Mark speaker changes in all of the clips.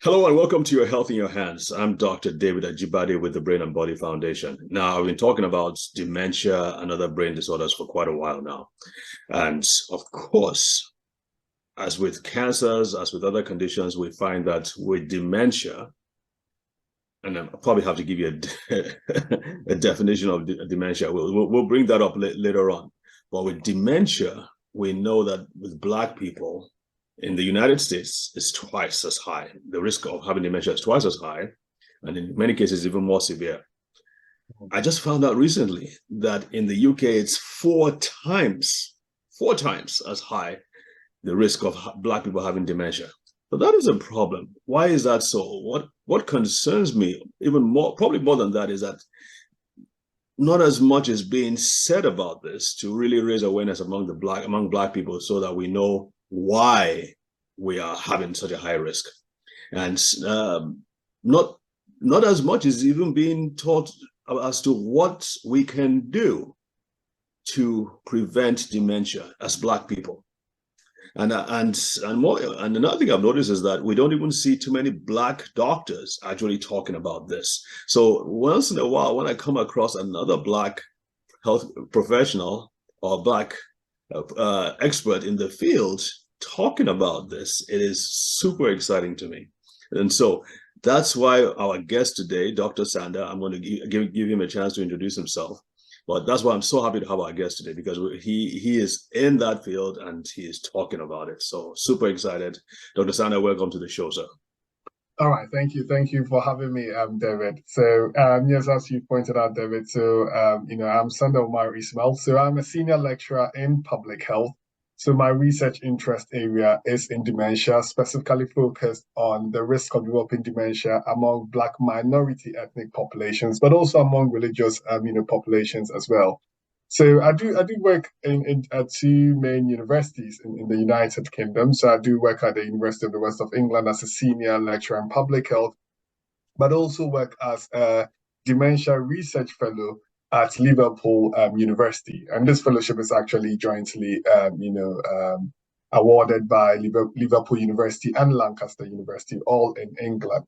Speaker 1: Hello and welcome to Your Health in Your Hands. I'm Dr. David Ajibade with the Brain and Body Foundation. Now, I've been talking about dementia and other brain disorders for quite a while now. And of course, as with cancers, as with other conditions, we find that with dementia, and I'll probably have to give you a definition of dementia. We'll bring that up later on. But with dementia, we know that with Black people, in the United States, it's twice as high. The risk of having dementia is twice as high, and in many cases, even more severe. I just found out recently that in the UK, it's four times as high, the risk of Black people having dementia. So that is a problem. Why is that so? What concerns me even more, probably more than that, is that not as much is being said about this to really raise awareness among Black people so that we know why we are having such a high risk. And not as much is even being taught as to what we can do to prevent dementia as Black people. And another thing I've noticed is that we don't even see too many Black doctors actually talking about this. So once in a while, when I come across another Black health professional or Black expert in the field talking about this, it is super exciting to me. And so that's why our guest today, Dr. Sanda, I'm going to give him a chance to introduce himself. But that's why I'm so happy to have our guest today, because he is in that field and he is talking about it. So super excited. Dr. Sanda, welcome to the show, sir.
Speaker 2: All right, thank you for having me, David. So, yes, as you pointed out, David. So, I'm Sanda Umar Ismail. So, I'm a senior lecturer in public health. So, my research interest area is in dementia, specifically focused on the risk of developing dementia among Black minority ethnic populations, but also among religious, populations as well. So I do work at two main universities in the United Kingdom. So I do work at the University of the West of England as a senior lecturer in public health, but also work as a dementia research fellow at Liverpool University. And this fellowship is actually jointly, awarded by Liverpool University and Lancaster University, all in England.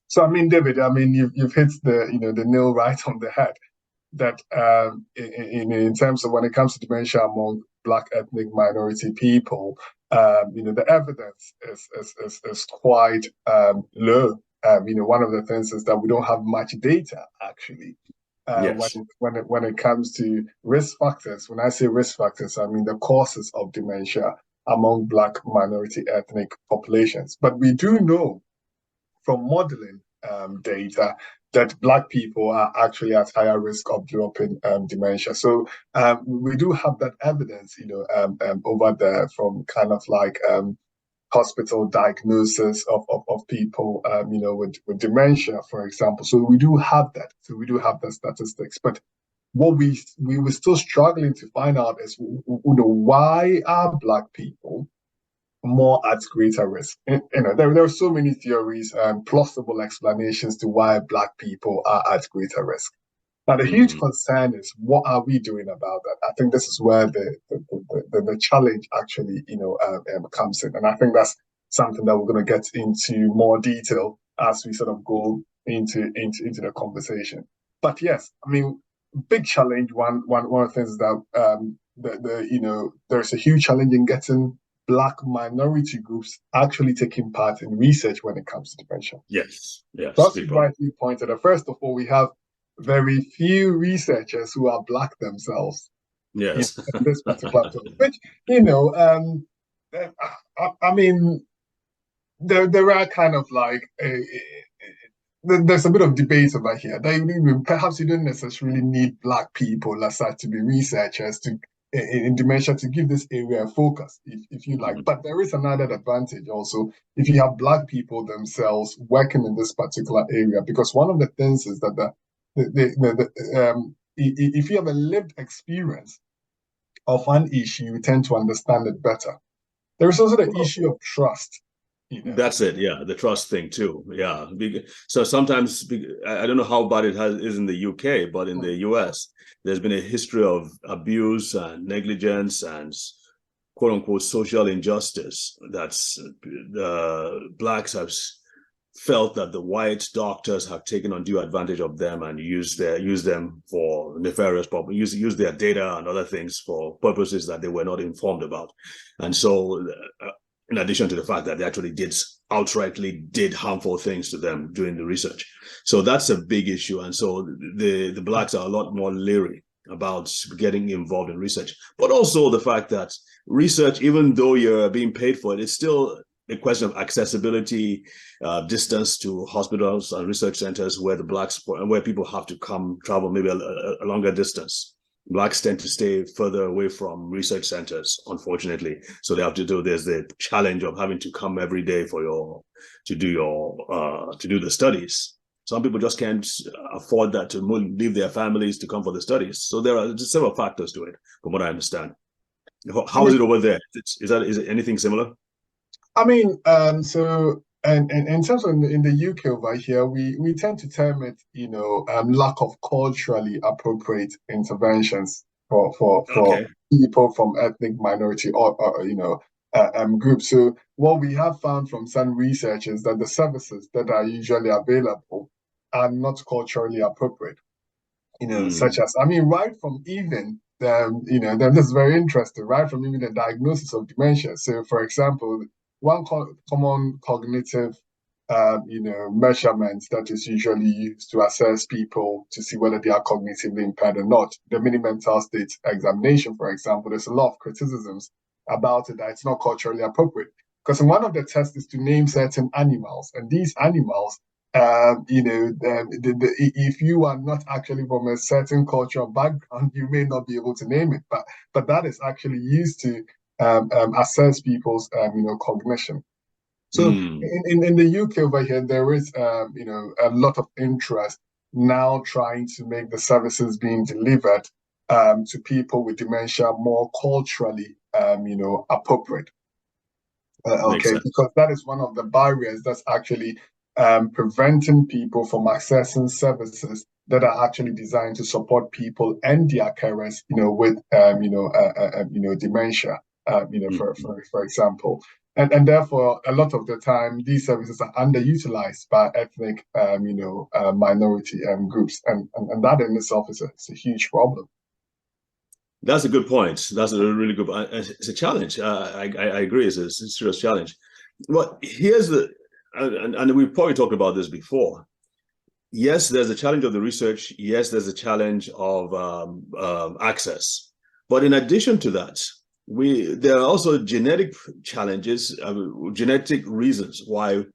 Speaker 2: So I mean, David, you've hit the nail right on the head that in terms of when it comes to dementia among Black ethnic minority people, the evidence is quite low. One of the things is that we don't have much data actually.
Speaker 1: Yes.
Speaker 2: When it comes to risk factors, when I say risk factors, I mean the causes of dementia among Black minority ethnic populations. But we do know from modeling data that Black people are actually at higher risk of developing dementia. So we do have that evidence, over there from kind of like hospital diagnosis of people, with dementia, for example. So we do have that. So we do have the statistics. But what we were still struggling to find out is, why are Black people more at greater risk? There are so many theories and plausible explanations to why Black people are at greater risk. Now, the huge concern is, what are we doing about that? I think this is where the challenge actually, comes in. And I think that's something that we're going to get into more detail as we sort of go into the conversation. But yes, I mean, big challenge. One of the things is that there's a huge challenge in getting Black minority groups actually taking part in research when it comes to dementia.
Speaker 1: Yes.
Speaker 2: So as you rightly pointed out, first of all, we have very few researchers who are Black themselves.
Speaker 1: Yes.
Speaker 2: In this particular topic, which, I mean, there are kind of like there's a bit of debate over here. Perhaps you don't necessarily need Black people as such to be researchers in dementia to give this area a focus, if you like. But there is another advantage also if you have Black people themselves working in this particular area, because one of the things is that if you have a lived experience of an issue, you tend to understand it better. There is also the issue of trust.
Speaker 1: That's it. Yeah, the trust thing too. Yeah. So sometimes, I don't know how bad it is in the UK, but in the US, there's been a history of abuse and negligence and quote unquote social injustice that's Blacks have felt that the white doctors have taken undue advantage of them and use them for nefarious purposes, use their data and other things for purposes that they were not informed about. And so, in addition to the fact that they actually outrightly did harmful things to them during the research. So that's a big issue. And so the blacks are a lot more leery about getting involved in research, but also the fact that research, even though you're being paid for it, it's still a question of accessibility, distance to hospitals and research centers where where people have to travel maybe a longer distance. Blacks tend to stay further away from research centers, unfortunately. So there's the challenge of having to come every day to do the studies. Some people just can't afford that to leave their families to come for the studies. So there are just several factors to it, from what I understand. How is it over there? Is it anything similar?
Speaker 2: I mean, so and in terms of in the UK over here, we tend to term it, lack of culturally appropriate interventions for
Speaker 1: Okay.
Speaker 2: people from ethnic minority or groups. So what we have found from some research is that the services that are usually available are not culturally appropriate. Such as, I mean, right from even that's very interesting, right from even the diagnosis of dementia. So, for example, one common cognitive, measurement that is usually used to assess people to see whether they are cognitively impaired or not, the mini mental state examination, for example, there's a lot of criticisms about it that it's not culturally appropriate. Because one of the tests is to name certain animals, and these animals if you are not actually from a certain cultural background, you may not be able to name it, but that is actually used to assess people's cognition. So in the UK over here, there is a lot of interest now trying to make the services being delivered to people with dementia more culturally appropriate. Okay, because that is one of the barriers that's actually preventing people from accessing services that are actually designed to support people and their carers, with dementia, for example, and therefore a lot of the time these services are underutilized by ethnic, minority groups, and that in itself is a huge problem.
Speaker 1: That's a good point. That's a really good. It's a challenge. I agree. It's a serious challenge. But here's and we've probably talked about this before. Yes, there's a challenge of the research. Yes, there's a challenge of access. But in addition to that, there are also genetic challenges, genetic reasons why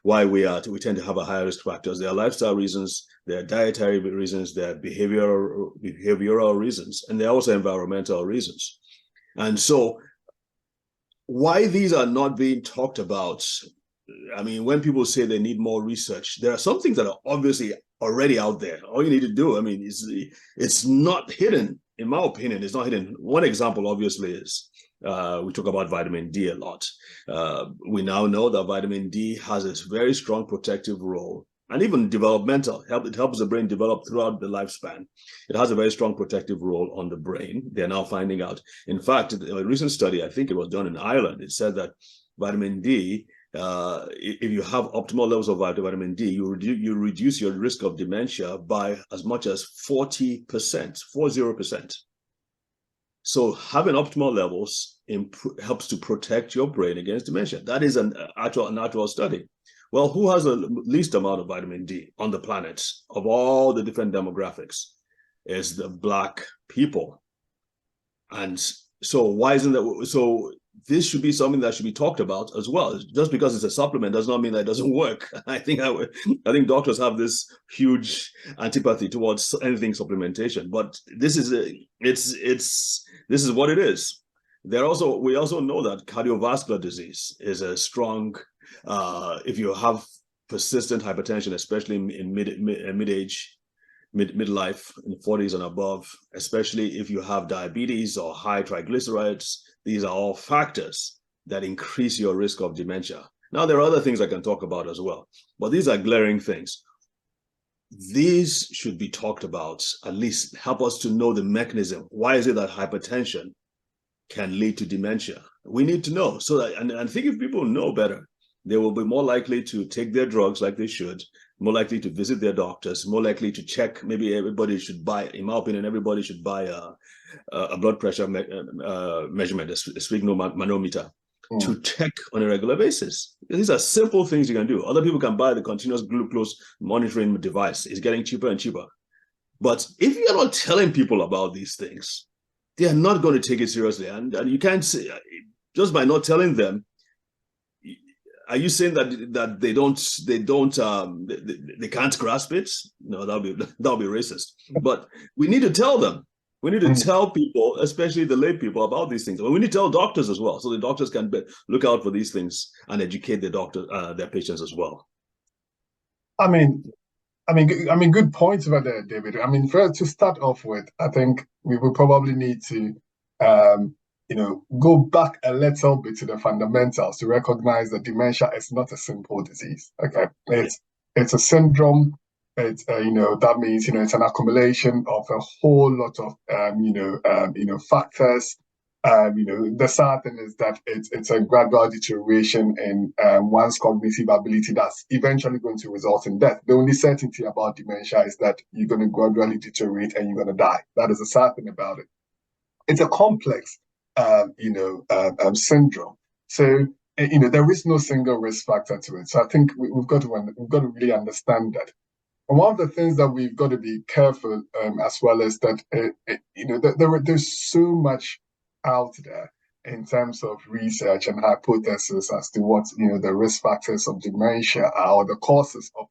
Speaker 1: we tend to have a higher risk factors. There are lifestyle reasons, there are dietary reasons, there are behavioral reasons, and there are also environmental reasons. And so why these are not being talked about, I mean, when people say they need more research, there are some things that are obviously already out there. All you need to do, I mean, it's not hidden. In my opinion, it's not hidden. One example, obviously, is we talk about vitamin D a lot. We now know that vitamin D has a very strong protective role, and even developmental. It helps the brain develop throughout the lifespan. It has a very strong protective role on the brain. They're now finding out. In fact, a recent study, I think it was done in Ireland, it said that vitamin D, if you have optimal levels of vitamin D, you reduce your risk of dementia by as much as 40%, 40%. So having optimal levels helps to protect your brain against dementia. That is an actual study. Well, who has the least amount of vitamin D on the planet of all the different demographics? Is the Black people. And so why isn't that? So this should be something that should be talked about as well. Just because it's a supplement does not mean that it doesn't work. I think doctors have this huge antipathy towards anything supplementation, but this is what it is. We also know that cardiovascular disease is a strong, if you have persistent hypertension, especially in mid-age, midlife, in the 40s and above, especially if you have diabetes or high triglycerides, these are all factors that increase your risk of dementia. Now, there are other things I can talk about as well, but these are glaring things. These should be talked about, at least help us to know the mechanism. Why is it that hypertension can lead to dementia? We need to know. So that, and I think if people know better, they will be more likely to take their drugs like they should, more likely to visit their doctors, more likely to check. Maybe everybody should buy, in my opinion, everybody should buy a blood pressure measurement, a sphygmomanometer, to check on a regular basis. These are simple things you can do. Other people can buy the continuous glucose monitoring device. It's getting cheaper and cheaper. But if you're not telling people about these things, they are not going to take it seriously. And you can't say, just by not telling them, are you saying that they can't grasp it? No, that'll be racist. But we need to tell them. We need to tell people, especially the lay people, about these things. But we need to tell doctors as well, so the doctors can look out for these things and educate their patients as well.
Speaker 2: I mean, good points about that, David. I mean, first to start off with, I think we will probably need to, go back a little bit to the fundamentals to recognize that dementia is not a simple disease. Okay, it's a syndrome. It's that means it's an accumulation of a whole lot of factors. The sad thing is that it's a gradual deterioration in one's cognitive ability that's eventually going to result in death. The only certainty about dementia is that you're going to gradually deteriorate and you're going to die. That is the sad thing about it. It's a complex, syndrome. So there is no single risk factor to it. So I think we've got to really understand that. And one of the things that we've got to be careful as well is that there's so much out there in terms of research and hypothesis as to what the risk factors of dementia are, or the causes of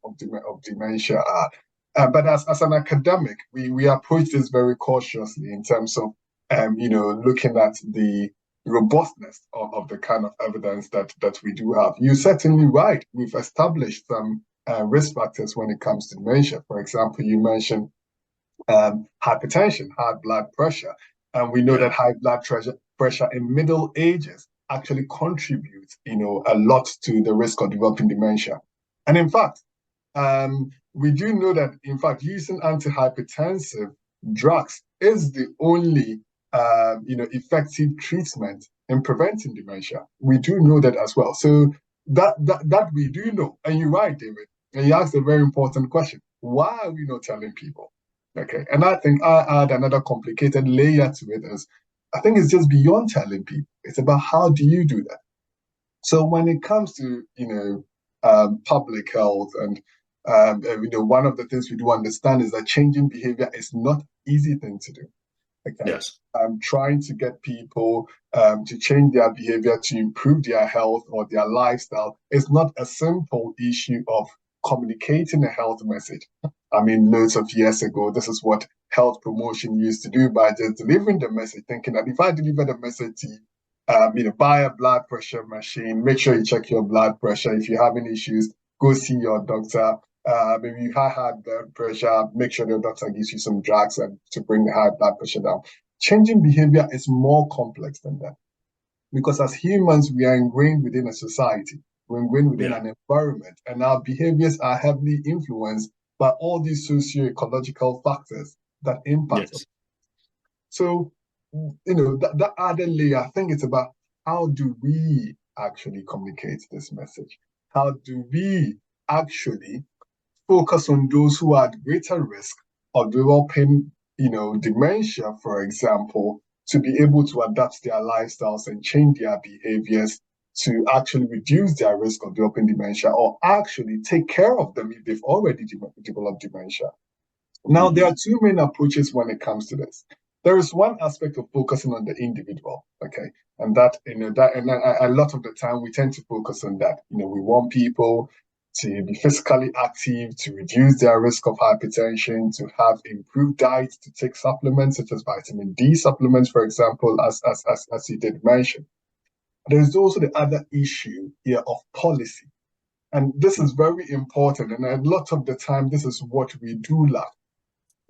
Speaker 2: dementia are. But as an academic, we approach this very cautiously in terms of looking at the robustness of the kind of evidence that we do have. You're certainly right. We've established some risk factors when it comes to dementia. For example, you mentioned hypertension, high blood pressure. And we know that high blood pressure in middle ages actually contributes, a lot to the risk of developing dementia. And in fact, we do know that, in fact, using antihypertensive drugs is the only, effective treatment in preventing dementia. We do know that as well. So that we do know. And you're right, David. And you asked a very important question. Why are we not telling people? Okay. And I think I add another complicated layer to it is, I think it's just beyond telling people. It's about how do you do that? So when it comes to, public health and, one of the things we do understand is that changing behavior is not an easy thing to do. Okay.
Speaker 1: Yes.
Speaker 2: Trying to get people to change their behavior to improve their health or their lifestyle is not a simple issue of communicating a health message. I mean, loads of years ago, this is what health promotion used to do, by just delivering the message, thinking that if I deliver the message to you, buy a blood pressure machine, make sure you check your blood pressure. If you're having issues, go see your doctor. Maybe you have high blood pressure, make sure your doctor gives you some drugs and to bring the high blood pressure down. Changing behavior is more complex than that. Because as humans, we are ingrained within a society, we're ingrained within an environment, and our behaviors are heavily influenced by all these socio-ecological factors that impact us. So, that added layer, I think it's about how do we actually communicate this message? How do we actually focus on those who are at greater risk of developing, dementia, for example, to be able to adapt their lifestyles and change their behaviors to actually reduce their risk of developing dementia, or actually take care of them if they've already developed dementia. Now, there are two main approaches when it comes to this. There is one aspect of focusing on the individual, okay, and a lot of the time we tend to focus on that. We want people to be physically active, to reduce their risk of hypertension, to have improved diet, to take supplements such as vitamin D supplements, for example, as you did mention. There's also the other issue here of policy. And this is very important. And a lot of the time, this is what we do lack.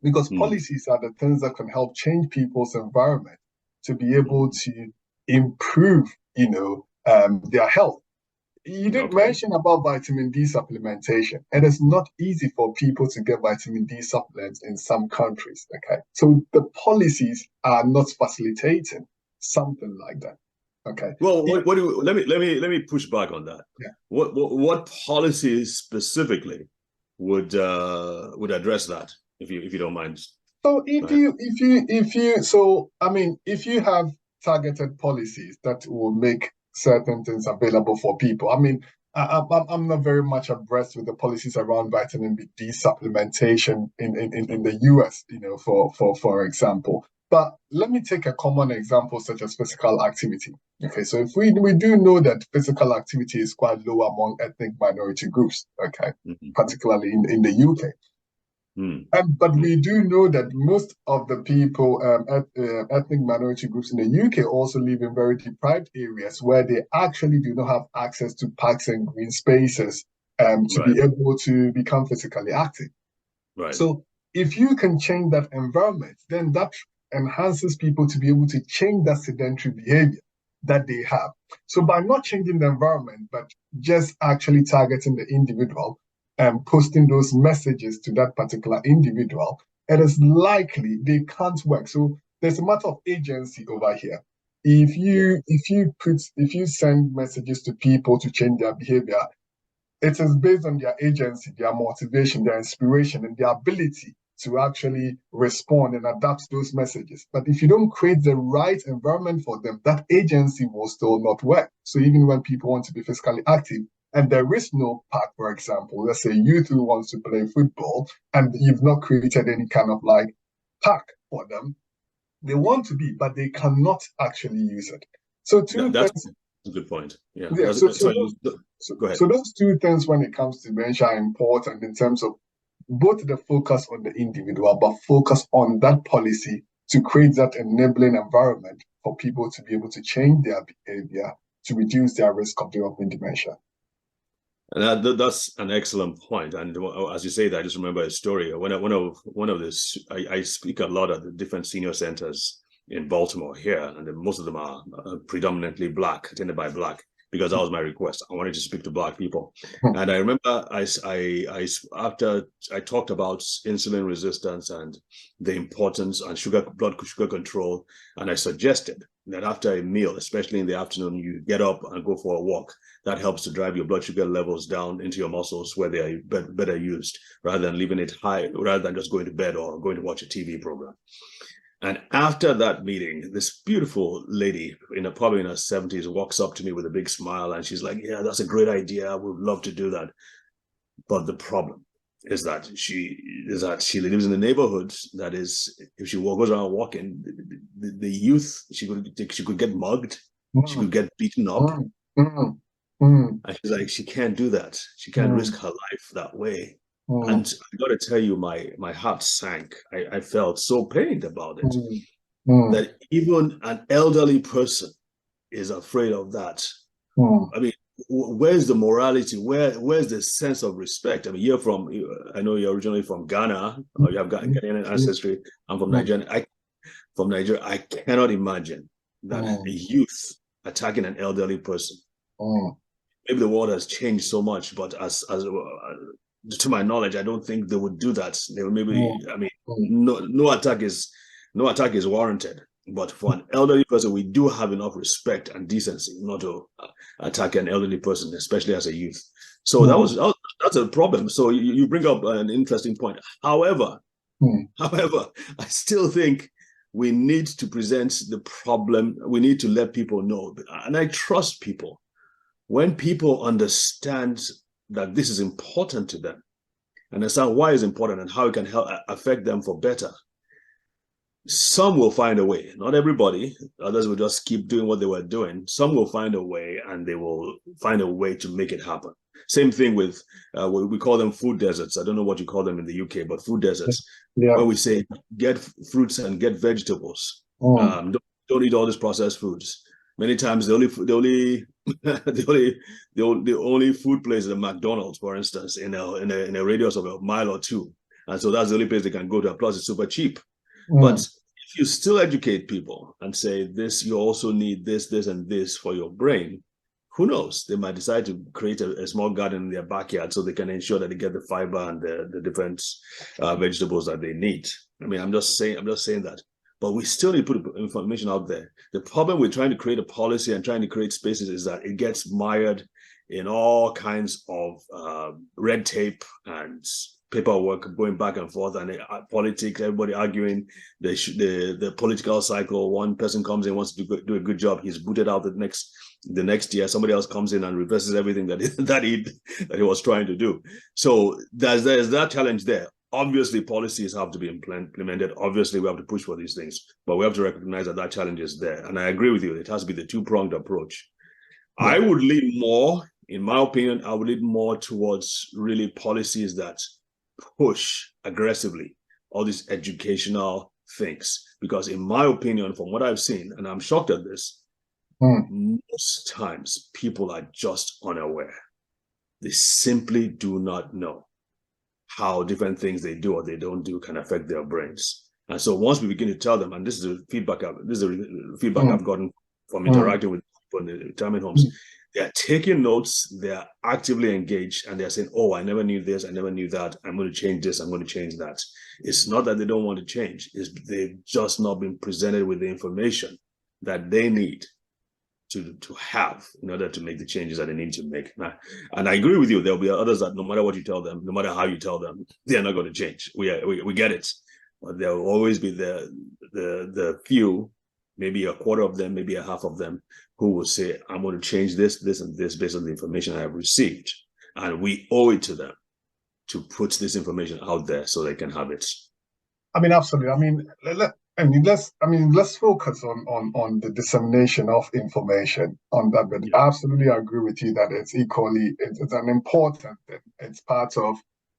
Speaker 2: Because policies are the things that can help change people's environment to be able to improve, their health. You did mention about vitamin D supplementation. It is not easy for people to get vitamin D supplements in some countries. Okay, so the policies are not facilitating something like that. Okay.
Speaker 1: Well, what do you, let me push back on that.
Speaker 2: Yeah.
Speaker 1: What policies specifically would address that, if you don't mind?
Speaker 2: So if you have targeted policies that will make certain things available for people, I mean, I'm not very much abreast with the policies around vitamin D supplementation in the US, for example. But let me take a common example such as physical activity. Okay, so if we do know that physical activity is quite low among ethnic minority groups, okay, particularly in the UK. But we do know that most of the people, ethnic minority groups in the UK, also live in very deprived areas where they actually do not have access to parks and green spaces to be able to become physically active.
Speaker 1: Right.
Speaker 2: So if you can change that environment, then that enhances people to be able to change that sedentary behavior that they have. So by not changing the environment, but just actually targeting the individual and posting those messages to that particular individual, it is likely they can't work. So there's a matter of agency over here. If you send messages to people to change their behavior, it is based on their agency, their motivation, their inspiration, and their ability to actually respond and adapt those messages. But if you don't create the right environment for them, that agency will still not work. So even when people want to be physically active, and there is no park, for example, let's say youth who wants to play football, and you've not created any kind of like park for them, they want to be, but they cannot actually use it. So
Speaker 1: That's a good point. Yeah.
Speaker 2: yeah.
Speaker 1: Go ahead.
Speaker 2: So those two things when it comes to dementia are important in terms of both the focus on the individual, but focus on that policy to create that enabling environment for people to be able to change their behavior to reduce their risk of developing dementia.
Speaker 1: And that's an excellent point. And as you say that, I just remember a story. I speak a lot at the different senior centers in Baltimore here, and most of them are predominantly Black, attended by Black, because that was my request. I wanted to speak to Black people. And I remember after I talked about insulin resistance and the importance and blood sugar control, and I suggested that after a meal, especially in the afternoon, you get up and go for a walk. That helps to drive your blood sugar levels down into your muscles where they are better used, rather than leaving it high, rather than just going to bed or going to watch a TV program. And after that meeting, this beautiful lady, probably in her 70s, walks up to me with a big smile, and she's like, "Yeah, that's a great idea. I would love to do that." But the problem is that she lives in a neighborhood that is, if she goes around walking, the youth, she could get mugged, she could get beaten up. And she's like, she can't do that. She can't risk her life that way. And I got to tell you, my heart sank. I felt so pained about it. That even an elderly person is afraid of that. I mean, where's the morality? Where's the sense of respect? I mean, I know you're originally from Ghana, or you have Ghanaian ancestry. I'm from Nigeria. From Nigeria, I cannot imagine that a youth attacking an elderly person. Maybe the world has changed so much, but as to my knowledge, I don't think they would do that. They would maybe, I mean, no attack is warranted. But for an elderly person, we do have enough respect and decency not to attack an elderly person, especially as a youth. So that's a problem. So you bring up an interesting point. However, I still think we need to present the problem. We need to let people know, and I trust people. When people understand that this is important to them, understand why it's important and how it can help affect them for better, some will find a way. Not everybody. Others will just keep doing what they were doing. Some will find a way, and they will find a way to make it happen. Same thing with, we call them food deserts. I don't know what you call them in the UK, but food deserts. Yeah. Where we say, get fruits and get vegetables. Don't eat all these processed foods. Many times the only food place is a McDonald's, for instance, in a radius of a mile or two. And so that's the only place they can go to. Plus, it's super cheap. But if you still educate people and say this, you also need this, this, and this for your brain, who knows? They might decide to create a small garden in their backyard so they can ensure that they get the fiber and the different vegetables that they need. I mean, I'm just saying that. but we still need to put information out there. The problem with trying to create a policy and trying to create spaces is that it gets mired in all kinds of red tape and paperwork going back and forth, and politics, everybody arguing the political cycle. One person comes in, wants to do a good job, he's booted out the next year. Somebody else comes in and reverses everything that he was trying to do. So there's that challenge there. Obviously, policies have to be implemented. Obviously, we have to push for these things, but we have to recognize that challenge is there. And I agree with you. It has to be the two-pronged approach. Yeah. I would lean more, in my opinion, I would lean more towards really policies that push aggressively all these educational things. Because in my opinion, from what I've seen, and I'm shocked at this, most times people are just unaware. They simply do not know how different things they do or they don't do can affect their brains. And so once we begin to tell them, and this is the feedback I've gotten from interacting with people in the retirement homes, they're taking notes, they're actively engaged, and they're saying, oh, I never knew this, I never knew that, I'm going to change this, I'm going to change that. It's not that they don't want to change, it's they've just not been presented with the information that they need to have in order to make the changes that they need to make. And I agree with you, there'll be others that no matter what you tell them, no matter how you tell them, they're not going to change. We get it. But there will always be the few, maybe a quarter of them, maybe a half of them, who will say, I'm going to change this, this, and this based on the information I have received. And we owe it to them to put this information out there so they can have it.
Speaker 2: I mean, absolutely. Let's focus on the dissemination of information on that. But I absolutely agree with you that it's an important thing. It's part of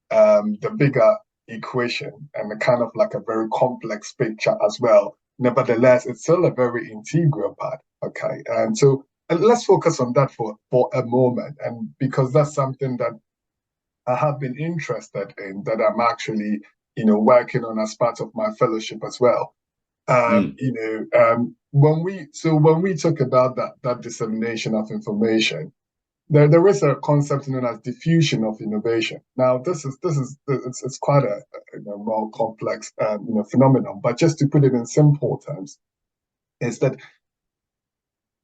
Speaker 2: the bigger equation and a kind of like a very complex picture as well. Nevertheless, it's still a very integral part. Okay, and so let's focus on that for a moment, and because that's something that I have been interested in, that I'm actually working on as part of my fellowship as well. When we talk about that dissemination of information, there is a concept known as diffusion of innovation. Now, it's quite a more complex phenomenon, but just to put it in simple terms, is that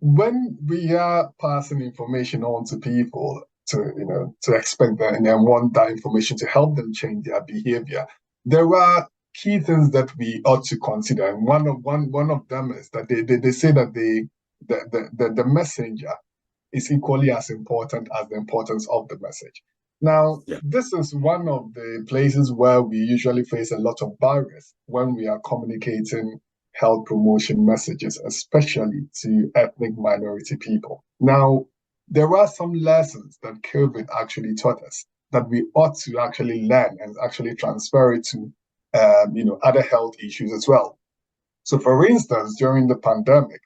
Speaker 2: when we are passing information on to people to expect that and then want that information to help them change their behavior, there are key things that we ought to consider. And one of them is that they say that the messenger is equally as important as the importance of the message. Now, this is one of the places where we usually face a lot of barriers when we are communicating health promotion messages, especially to ethnic minority people. Now, there are some lessons that COVID actually taught us that we ought to actually learn and actually transfer it to other health issues as well. So, for instance, during the pandemic,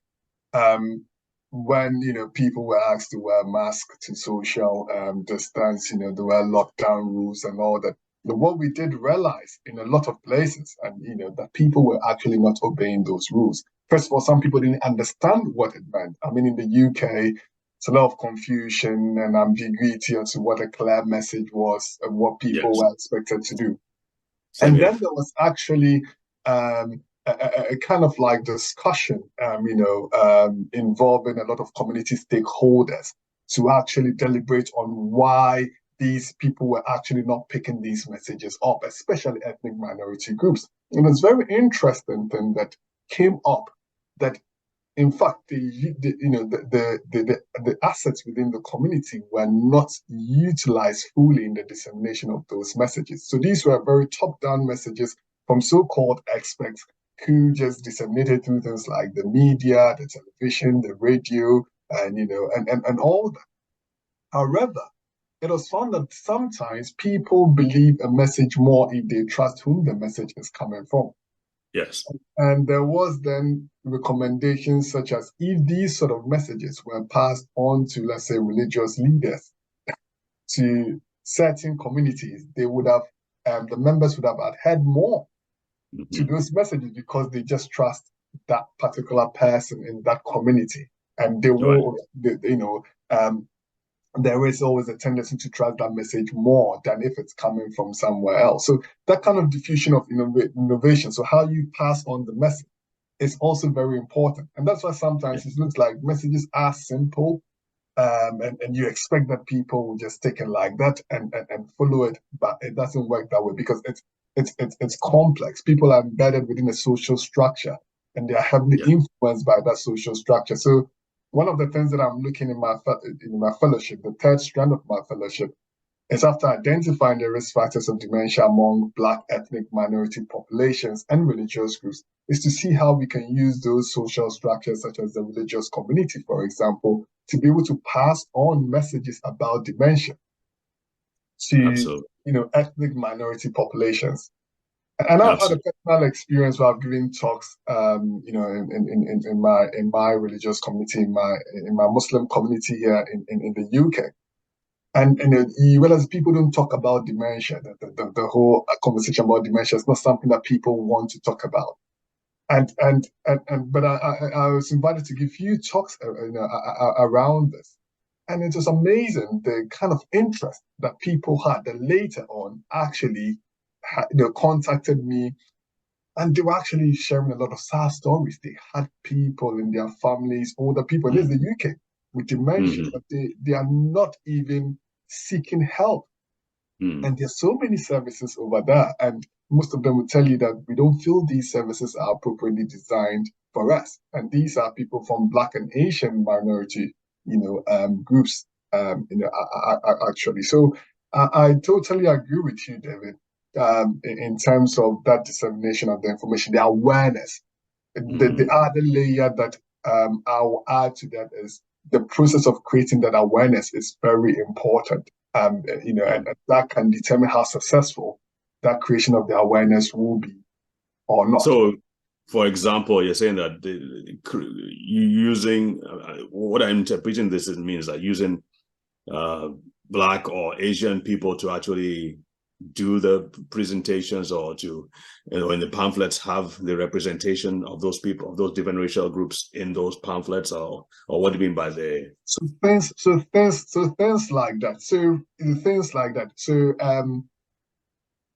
Speaker 2: when people were asked to wear masks, to social distance, there were lockdown rules and all that. But what we did realize in a lot of places, and that people were actually not obeying those rules. First of all, some people didn't understand what it meant. I mean, in the UK, it's a lot of confusion and ambiguity as to what a clear message was and what people were expected to do. Then there was actually a kind of like discussion, involving a lot of community stakeholders to actually deliberate on why these people were actually not picking these messages up, especially ethnic minority groups. And it's very interesting thing that came up that, in fact, the assets within the community were not utilized fully in the dissemination of those messages. So these were very top-down messages from so-called experts who just disseminated through things like the media, the television, the radio, and all that. However, it was found that sometimes people believe a message more if they trust whom the message is coming from.
Speaker 1: Yes.
Speaker 2: And there was then recommendations such as if these sort of messages were passed on to, let's say, religious leaders to certain communities, they would have, the members would have adhered more to those messages because they just trust that particular person in that community. And they will, there is always a tendency to trust that message more than if it's coming from somewhere else. So that kind of diffusion of innovation, so how you pass on the message, is also very important. And that's why sometimes it looks like messages are simple, and you expect that people will just take it like that and follow it, but it doesn't work that way because it's complex. People are embedded within a social structure, and they are heavily influenced by that social structure. So one of the things that I'm looking in my fellowship, the third strand of my fellowship, is after identifying the risk factors of dementia among Black ethnic minority populations and religious groups, is to see how we can use those social structures, such as the religious community, for example, to be able to pass on messages about dementia to
Speaker 1: Absolutely.
Speaker 2: ethnic minority populations. And I've had a
Speaker 1: Absolutely.
Speaker 2: personal experience where I've given talks, in my religious community, in my Muslim community here in the UK. And you realize people don't talk about dementia. The whole conversation about dementia is not something that people want to talk about. And but I was invited to give few talks, around this, and it was amazing the kind of interest that people had. That later on actually, contacted me, and they were actually sharing a lot of sad stories. They had people in their families, older people, and this is the UK, with dementia,
Speaker 1: Mm-hmm.
Speaker 2: but they are not even seeking help.
Speaker 1: Mm-hmm.
Speaker 2: And there's so many services over there. And most of them will tell you that we don't feel these services are appropriately designed for us. And these are people from Black and Asian minority, groups, actually. So I totally agree with you, David, in terms of that dissemination of the information, the awareness. The other layer that I'll add to that is the process of creating that awareness is very important. And that can determine how successful that creation of the awareness will be or not.
Speaker 1: So, for example, you're saying that you using what I'm interpreting this means that using uh, Black or Asian people to actually do the presentations, or to, in the pamphlets, have the representation of those people, of those different racial groups in those pamphlets, or what do you mean by the?
Speaker 2: So things like that. So things like that. So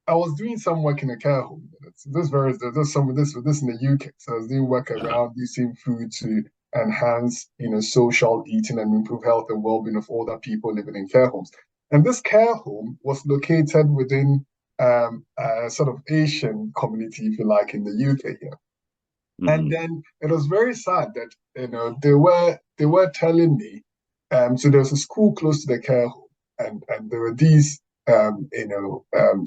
Speaker 2: I was doing some work in a care home. This in the UK. So I was doing work around using food to enhance, social eating and improve health and well-being of older people living in care homes. And this care home was located within a sort of Asian community, if you like, in the UK here. And
Speaker 1: Mm-hmm.
Speaker 2: then it was very sad that they were telling me, so there was a school close to the care home, and there were these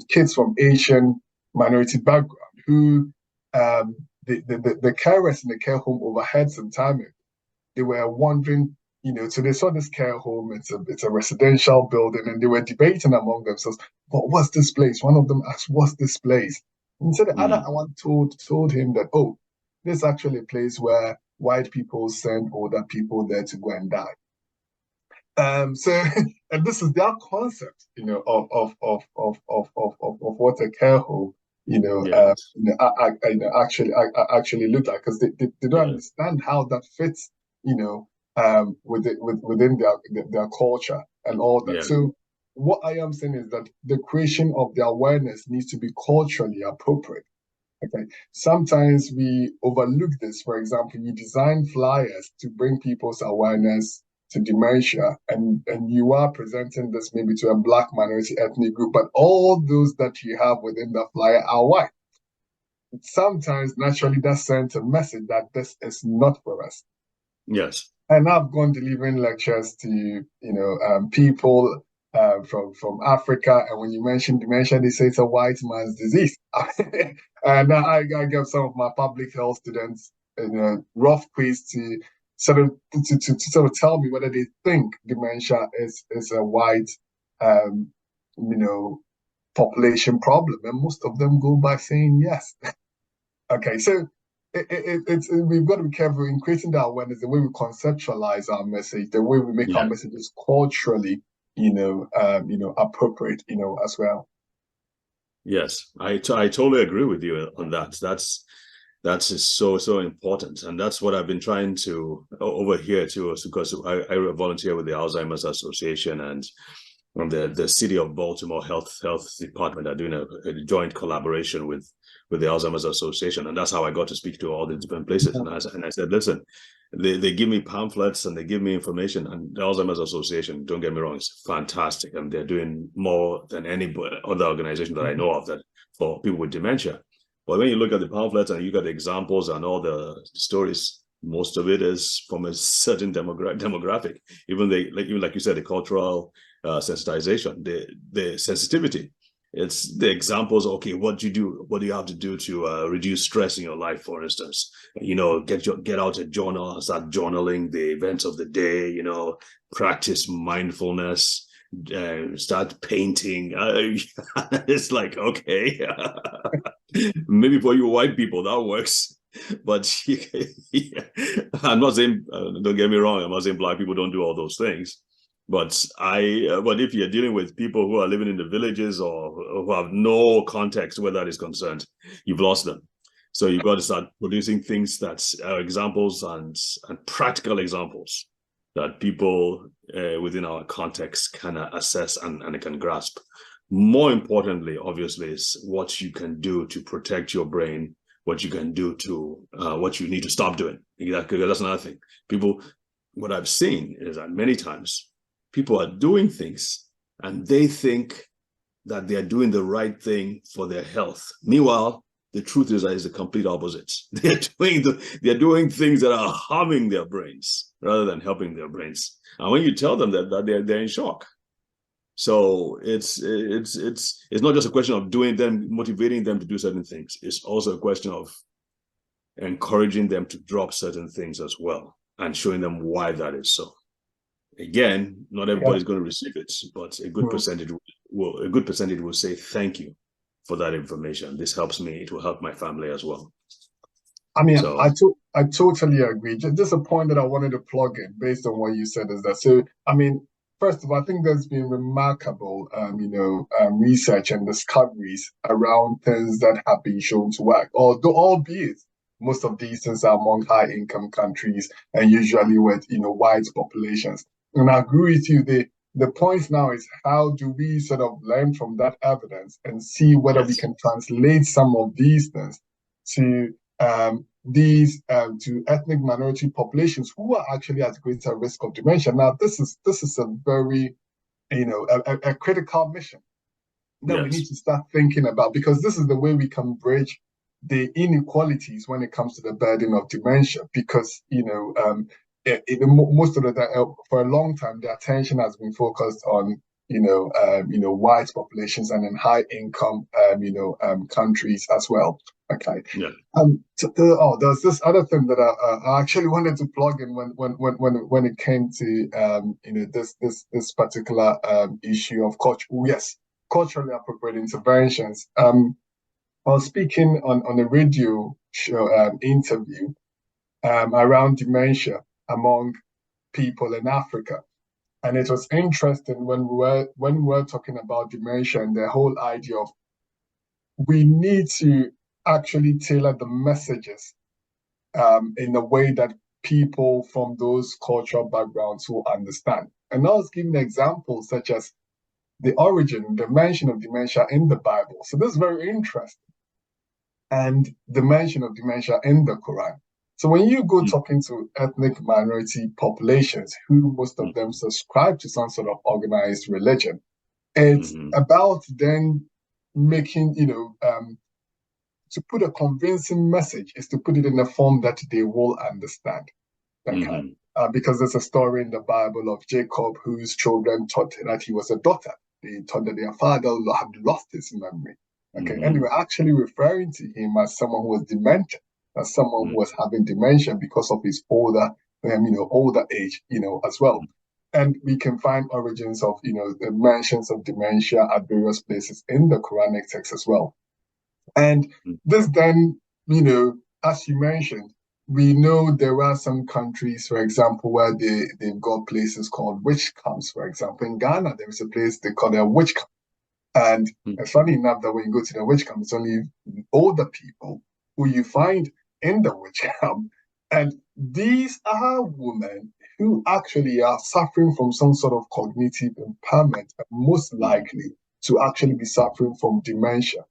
Speaker 2: kids from Asian minority background who the carers in the care home overheard some time ago. They were wondering, so they saw this care home. It's a residential building, and they were debating among themselves. But what's this place? One of them asked, "What's this place?" And so the other
Speaker 1: Mm-hmm.
Speaker 2: one told him that, "Oh, this is actually a place where white people send older people there to go and die." So and this is their concept, of what a care home,
Speaker 1: Yes.
Speaker 2: actually look like, because they don't
Speaker 1: Yes.
Speaker 2: understand how that fits, within their culture and all that.
Speaker 1: Yeah.
Speaker 2: So what I am saying is that the creation of the awareness needs to be culturally appropriate. Okay. Sometimes we overlook this. For example, you design flyers to bring people's awareness to dementia, and you are presenting this maybe to a Black minority ethnic group, but all those that you have within the flyer are white. Sometimes, naturally, that sends a message that this is not for us.
Speaker 1: Yes.
Speaker 2: And I've gone delivering lectures to people from Africa, and when you mention dementia, they say it's a white man's disease. And I give some of my public health students a rough quiz to sort of tell me whether they think dementia is a white um, you know population problem, and most of them go by saying yes. Okay, so we've got to be careful in creating that awareness, the way we conceptualize our message, the way we make our
Speaker 1: Yeah.
Speaker 2: messages culturally, appropriate, as well.
Speaker 1: Yes. I totally agree with you on that. That's is so important, and that's what I've been trying to over here too, because I volunteer with the Alzheimer's Association, and from the city of Baltimore health department are doing a joint collaboration with the Alzheimer's Association, and that's how I got to speak to all the different places. And I said, listen, they give me pamphlets and they give me information, and the Alzheimer's Association, don't get me wrong, it's fantastic, and they're doing more than any other organization that I know of that for people with dementia. But when you look at the pamphlets and you got the examples and all the stories, most of it is from a certain demographic. Even like you said, the cultural sensitization, the sensitivity. It's the examples. Okay, what do you do? What do you have to do to reduce stress in your life? For instance, get out a journal, start journaling the events of the day. Practice mindfulness. Start painting. It's like, okay, maybe for you white people that works. But yeah, I'm not saying, don't get me wrong, I'm not saying black people don't do all those things. But if you're dealing with people who are living in the villages or who have no context where that is concerned, you've lost them. So you've got to start producing things that are examples and practical examples that people within our context can assess and can grasp. More importantly, obviously, is what you can do to protect your brain, what you can do to what you need to stop doing. Exactly, that's another thing. What I've seen is that many times people are doing things and they think that they are doing the right thing for their health. Meanwhile, the truth is that it's the complete opposite. They're doing things that are harming their brains rather than helping their brains. And when you tell them that they're in shock. So it's not just a question of motivating them to do certain things. It's also a question of encouraging them to drop certain things as well and showing them why that is so. Again, not everybody's going to receive it, but a good percentage will say thank you for that information. This helps me. It will help my family as well.
Speaker 2: I mean, so, I totally agree. Just a point that I wanted to plug in based on what you said is that, so, I mean, first of all, I think there's been remarkable, research and discoveries around things that have been shown to work, albeit most of these things are among high-income countries and usually with, white populations. And I agree with you. The point now is how do we sort of learn from that evidence and see whether we can translate some of these things to to ethnic minority populations who are actually at greater risk of dementia. Now, this is a very, a critical mission that we need to start thinking about, because this is the way we can bridge the inequalities when it comes to the burden of dementia. Because most of the time, for a long time, the attention has been focused on white populations and in high income countries as well. Okay.
Speaker 1: Yeah.
Speaker 2: There's this other thing that I actually wanted to plug in when it came to this particular issue of culturally appropriate interventions. I was speaking on a radio show interview around dementia among people in Africa. And it was interesting when we were talking about dementia and the whole idea of we need to actually tailor the messages in a way that people from those cultural backgrounds will understand. And I was giving examples such as the mention of dementia in the Bible. So this is very interesting. And the mention of dementia in the Quran. So when you go talking to ethnic minority populations, who most of them subscribe to some sort of organized religion, it's about then making, to put a convincing message is to put it in a form that they will understand. Okay? Because there's a story in the Bible of Jacob whose children thought that he was a daughter. They thought that their father had lost his memory. Okay, and they were actually referring to him as someone who was demented, as someone who was having dementia because of his older age, as well. And we can find origins of, the mentions of dementia at various places in the Quranic text as well. And this then, as you mentioned, we know there are some countries, for example, where they've got places called witch camps. For example, in Ghana, there is a place they call a witch camp. And it's funny enough that when you go to the witch camp, it's only older people who you find in the witch camp. And these are women who actually are suffering from some sort of cognitive impairment, and most likely to actually be suffering from dementia.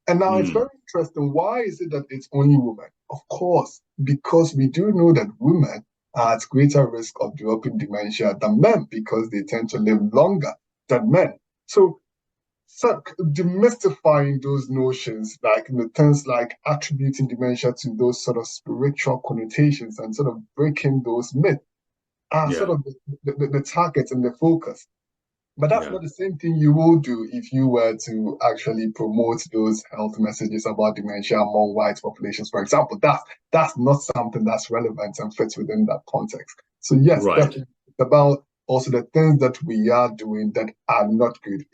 Speaker 2: And now it's very interesting. Why is it that it's only women? Of course, because we do know that women are at greater risk of developing dementia than men because they tend to live longer than men. So demystifying those notions, like in the things like attributing dementia to those sort of spiritual connotations and sort of breaking those myths are sort of the target and the focus. But that's not the same thing you will do if you were to actually promote those health messages about dementia among white populations, for example. That's not something that's relevant and fits within that context. So yes, definitely it's about also the things that we are doing that are not good.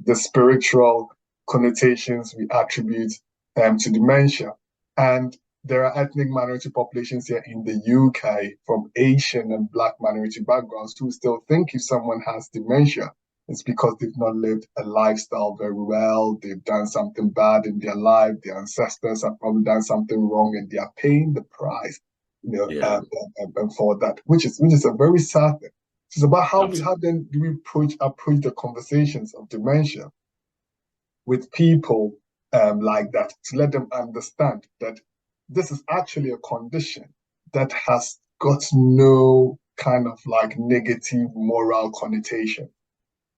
Speaker 2: The spiritual connotations we attribute to dementia. And there are ethnic minority populations here in the UK from Asian and Black minority backgrounds who still think if someone has dementia, it's because they've not lived a lifestyle very well, they've done something bad in their life, their ancestors have probably done something wrong, and they are paying the price, for that, which is a very sad thing. It's about how do we approach the conversations of dementia with people like that, to let them understand that this is actually a condition that has got no kind of like negative moral connotation.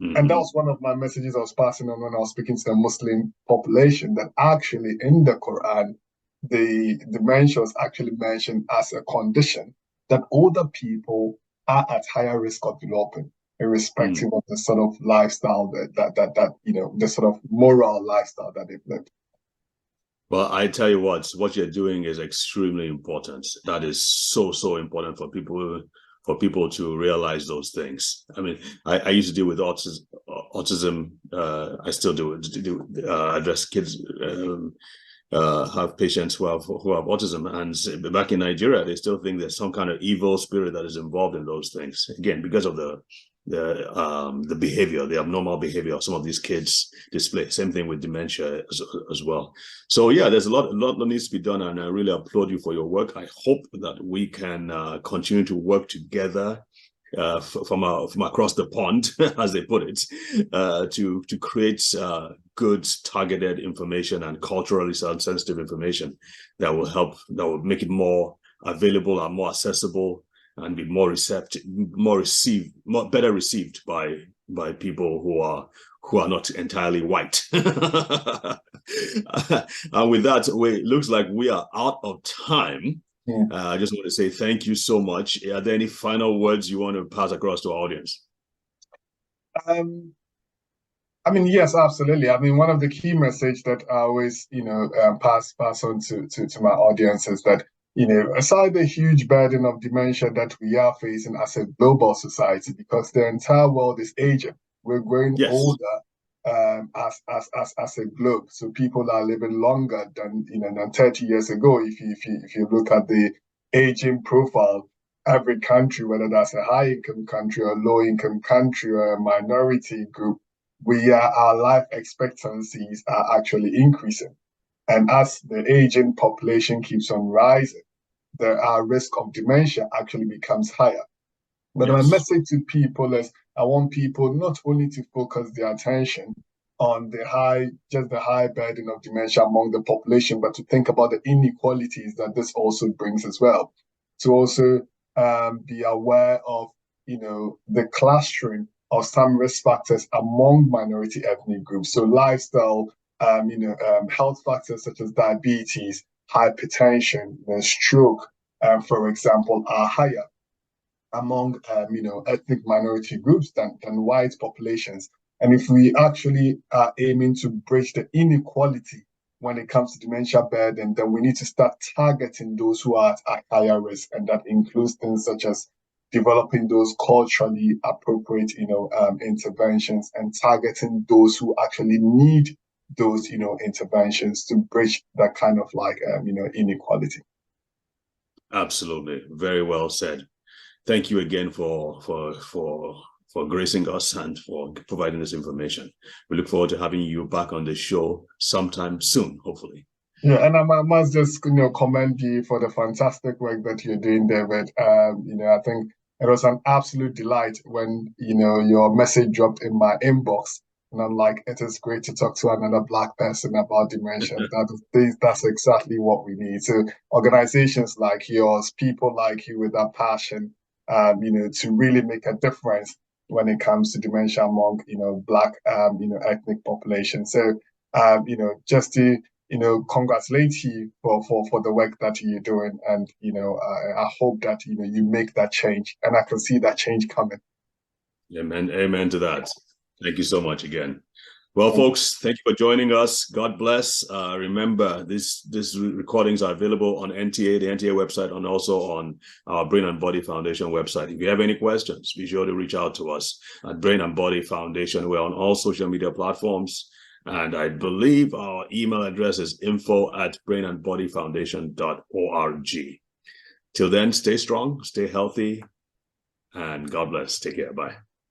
Speaker 2: And that was one of my messages I was passing on when I was speaking to the Muslim population, that actually in the Quran, the dementia was actually mentioned as a condition that older people are at higher risk of developing, irrespective of the sort of lifestyle the sort of moral lifestyle that they've lived.
Speaker 1: Well, I tell you what you're doing is extremely important. That is so important for people to realize those things. I mean, I used to deal with autism. I still do address kids, have patients who have autism, and back in Nigeria, they still think there's some kind of evil spirit that is involved in those things. Again, because of the behavior, the abnormal behavior of some of these kids display. Same thing with dementia as well. So yeah, there's a lot that needs to be done, and I really applaud you for your work. I hope that we can continue to work together from across the pond, as they put it, to create good targeted information and culturally sensitive information that will make it more available and more accessible, and be better received by people who are not entirely white. And with that, it looks like we are out of time. I just want to say thank you so much. Are there any final words you want to pass across to our audience?
Speaker 2: I mean, yes, absolutely. I mean, one of the key messages that I always, pass on to my audience is that, aside the huge burden of dementia that we are facing as a global society, because the entire world is aging, we're growing older as a globe. So people are living longer than 30 years ago. If you look at the aging profile, every country, whether that's a high income country or low income country or a minority group, our life expectancies are actually increasing. And as the aging population keeps on rising, our risk of dementia actually becomes higher. But my message to people is, I want people not only to focus their attention on the high burden of dementia among the population, but to think about the inequalities that this also brings as well. To also be aware of, the clustering of some risk factors among minority ethnic groups. So lifestyle, health factors such as diabetes, hypertension, stroke, for example, are higher among ethnic minority groups than white populations. And if we actually are aiming to bridge the inequality when it comes to dementia burden, then we need to start targeting those who are at higher risk, and that includes things such as developing those culturally appropriate interventions, and targeting those who actually need those interventions to bridge that kind of like inequality.
Speaker 1: Absolutely, very well said. Thank you again for gracing us and for providing this information. We look forward to having you back on the show sometime soon, hopefully.
Speaker 2: Yeah, and I must just commend you for the fantastic work that you're doing, David. I think it was an absolute delight when your message dropped in my inbox, and I'm like, it is great to talk to another Black person about dementia. That's exactly what we need. So organizations like yours, people like you with that passion, to really make a difference when it comes to dementia among Black ethnic population. So just to congratulate you for the work that you're doing. And, I hope that, you make that change, and I can see that change coming.
Speaker 1: Amen. Amen to that. Thank you so much again. Well,
Speaker 2: Thank
Speaker 1: folks, thank you for joining us. God bless. Remember, these recordings are available on the NTA website, and also on our Brain and Body Foundation website. If you have any questions, be sure to reach out to us at Brain and Body Foundation. We're on all social media platforms. And I believe our email address is info@brainandbodyfoundation.org. Till then, stay strong, stay healthy, and God bless. Take care. Bye.